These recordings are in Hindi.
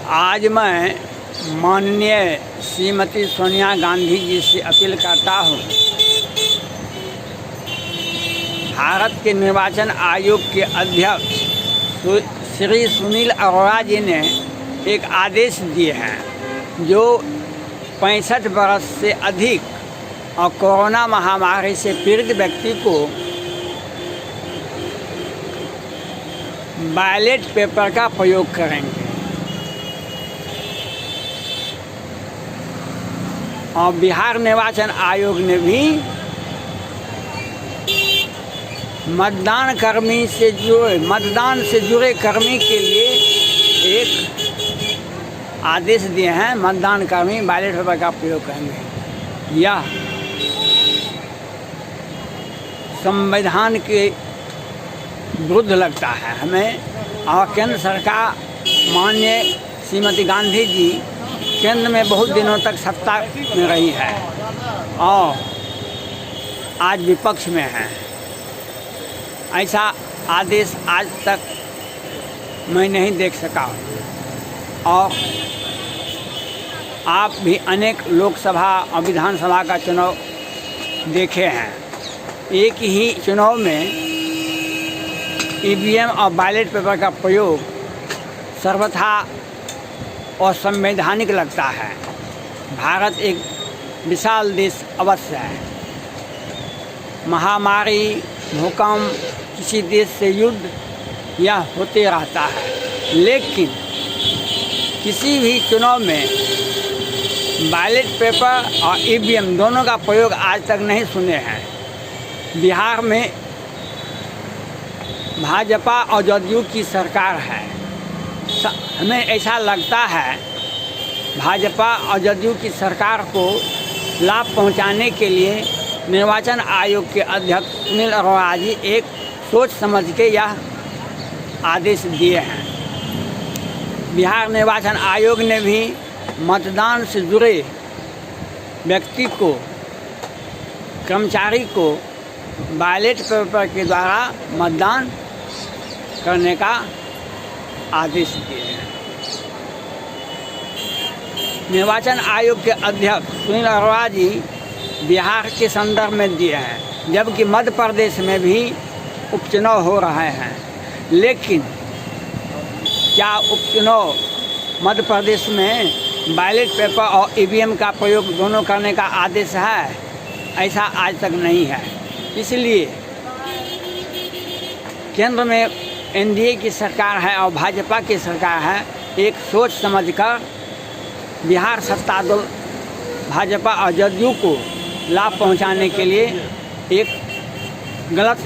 आज मैं माननीय श्रीमती सोनिया गांधी जी से अपील करता हूँ, भारत के निर्वाचन आयोग के अध्यक्ष श्री सुनील अरोड़ा जी ने एक आदेश दिए हैं जो 65 वर्ष से अधिक और कोरोना महामारी से पीड़ित व्यक्ति को बैलेट पेपर का प्रयोग करेंगे। और बिहार निर्वाचन आयोग ने भी मतदान से जुड़े कर्मी के लिए एक आदेश दिए हैं। मतदान कर्मी बैलेट पेपर का प्रयोग करेंगे। यह संविधान के विरुद्ध लगता है हमें। और केंद्र सरकार माननीय श्रीमती गांधी जी केंद्र में बहुत दिनों तक सत्ता में रही है और आज विपक्ष में है। ऐसा आदेश आज तक मैं नहीं देख सका और आप भी अनेक लोकसभा और विधानसभा का चुनाव देखे हैं। एक ही चुनाव में ईवीएम और बैलेट पेपर का प्रयोग सर्वथा और संवैधानिक लगता है। भारत एक विशाल देश अवश्य है। महामारी, भूकंप, किसी देश से युद्ध यह होते रहता है, लेकिन किसी भी चुनाव में बैलेट पेपर और ईवीएम दोनों का प्रयोग आज तक नहीं सुने हैं। बिहार में भाजपा और जदयू की सरकार है। हमें ऐसा लगता है भाजपा और जदयू की सरकार को लाभ पहुंचाने के लिए निर्वाचन आयोग के अध्यक्ष सुनील अरोड़ा जी एक सोच समझ के यह आदेश दिए हैं। बिहार निर्वाचन आयोग ने भी मतदान से जुड़े व्यक्ति को, कर्मचारी को बैलेट पेपर के द्वारा मतदान करने का आदेश दिए हैं। निर्वाचन आयोग के अध्यक्ष सुनील अरोड़ा जी बिहार के संदर्भ में दिए हैं, जबकि मध्य प्रदेश में भी उपचुनाव हो रहे हैं। लेकिन क्या उपचुनाव मध्य प्रदेश में बैलेट पेपर और ईवीएम का प्रयोग दोनों करने का आदेश है? ऐसा आज तक नहीं है। इसलिए केंद्र में एनडीए की सरकार है और भाजपा की सरकार है। एक सोच समझकर बिहार सत्तारूढ़ भाजपा और जदयू को लाभ पहुंचाने के लिए एक गलत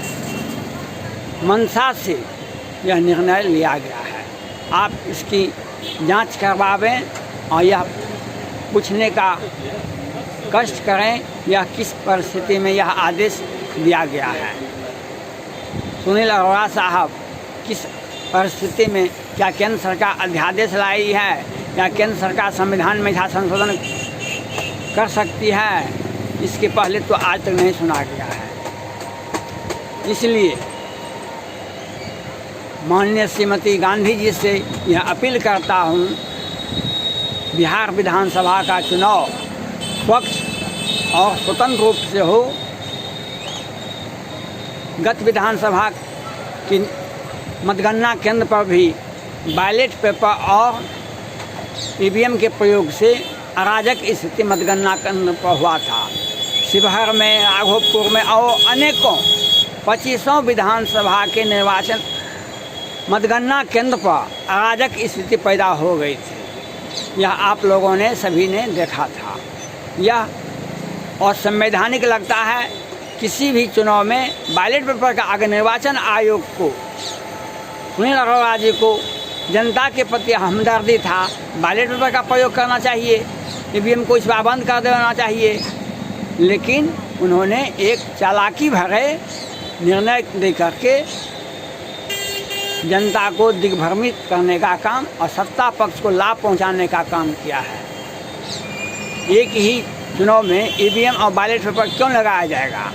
मंशा से यह निर्णय लिया गया है। आप इसकी जांच करवावें और यह पूछने का कष्ट करें यह किस परिस्थिति में यह आदेश दिया गया है। सुनील अरोड़ा साहब किस परिस्थिति में, क्या केंद्र सरकार अध्यादेश लाई है या केंद्र सरकार संविधान में यह संशोधन कर सकती है, इसके पहले तो आज तक नहीं सुना गया है। इसलिए माननीय श्रीमती गांधी जी से यह अपील करता हूँ, बिहार विधानसभा का चुनाव स्वच्छ और स्वतंत्र रूप से हो। गत विधानसभा की मतगणना केंद्र पर भी बैलेट पेपर और ईवीएम के प्रयोग से अराजक स्थिति मतगणना केंद्र पर हुआ था। शिवहर में, राघोपुर में और अनेकों 2500 विधानसभा के निर्वाचन मतगणना केंद्र पर अराजक स्थिति पैदा हो गई थी। यह आप लोगों ने सभी ने देखा था। यह असंवैधानिक लगता है। किसी भी चुनाव में बैलेट पेपर का अगर निर्वाचन आयोग को, सुनील अरोड़ा जी को जनता के प्रति हमदर्दी था, बैलेट पेपर का प्रयोग करना चाहिए, ईवीएम को इस बार बंद कर देना चाहिए। लेकिन उन्होंने एक चालाकी भरे निर्णय दे करके जनता को दिग्भ्रमित करने का काम और सत्ता पक्ष को लाभ पहुंचाने का काम किया है। एक ही चुनाव में ईवीएम और बैलेट पेपर क्यों लगाया जाएगा?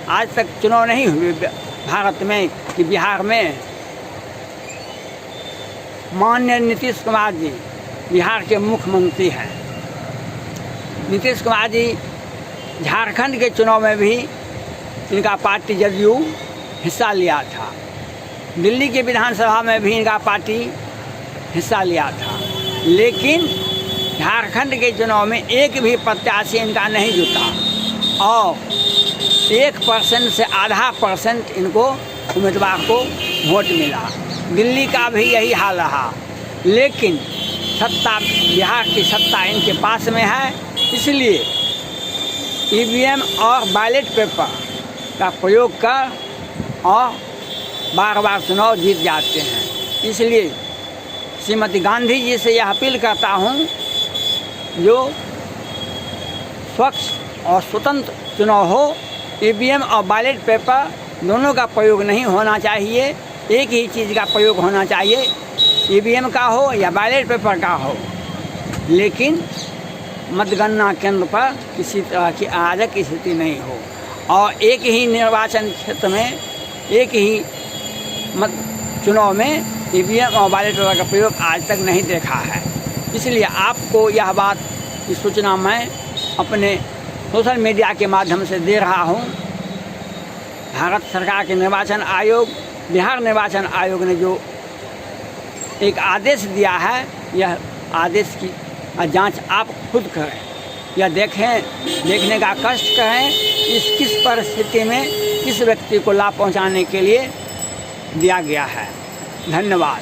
आज तक चुनाव नहीं हुए भारत में कि बिहार में माननीय नीतीश कुमार जी बिहार के मुख्यमंत्री हैं। नीतीश कुमार जी झारखंड के चुनाव में भी इनका पार्टी जदयू हिस्सा लिया था। दिल्ली की विधानसभा में भी इनका पार्टी हिस्सा लिया था, लेकिन झारखंड के चुनाव में एक भी प्रत्याशी इनका नहीं जुटा और 1% से आधा % इनको उम्मीदवार को वोट मिला। दिल्ली का भी यही हाल रहा, लेकिन सत्ता, बिहार की सत्ता इनके पास में है, इसलिए ईवीएम और बैलेट पेपर का प्रयोग कर और बार बार चुनाव जीत जाते हैं। इसलिए श्रीमती गांधी जी से यह अपील करता हूँ, जो स्वच्छ और स्वतंत्र चुनाव हो, ईवीएम और बैलेट पेपर दोनों का प्रयोग नहीं होना चाहिए, एक ही चीज़ का प्रयोग होना चाहिए, ईवीएम का हो या बैलेट पेपर का हो। लेकिन मतगणना केंद्र पर किसी तरह की अराजक स्थिति नहीं हो और एक ही निर्वाचन क्षेत्र में एक ही चुनाव में ईवीएम और बैलेट पेपर का प्रयोग आज तक नहीं देखा है। इसलिए आपको यह बात की सूचना मैं अपने सोशल मीडिया के माध्यम से दे रहा हूँ। भारत सरकार के निर्वाचन आयोग, बिहार निर्वाचन आयोग ने जो एक आदेश दिया है, यह आदेश की जांच आप खुद करें या देखने का कष्ट करें इस किस परिस्थिति में किस व्यक्ति को लाभ पहुंचाने के लिए दिया गया है। धन्यवाद।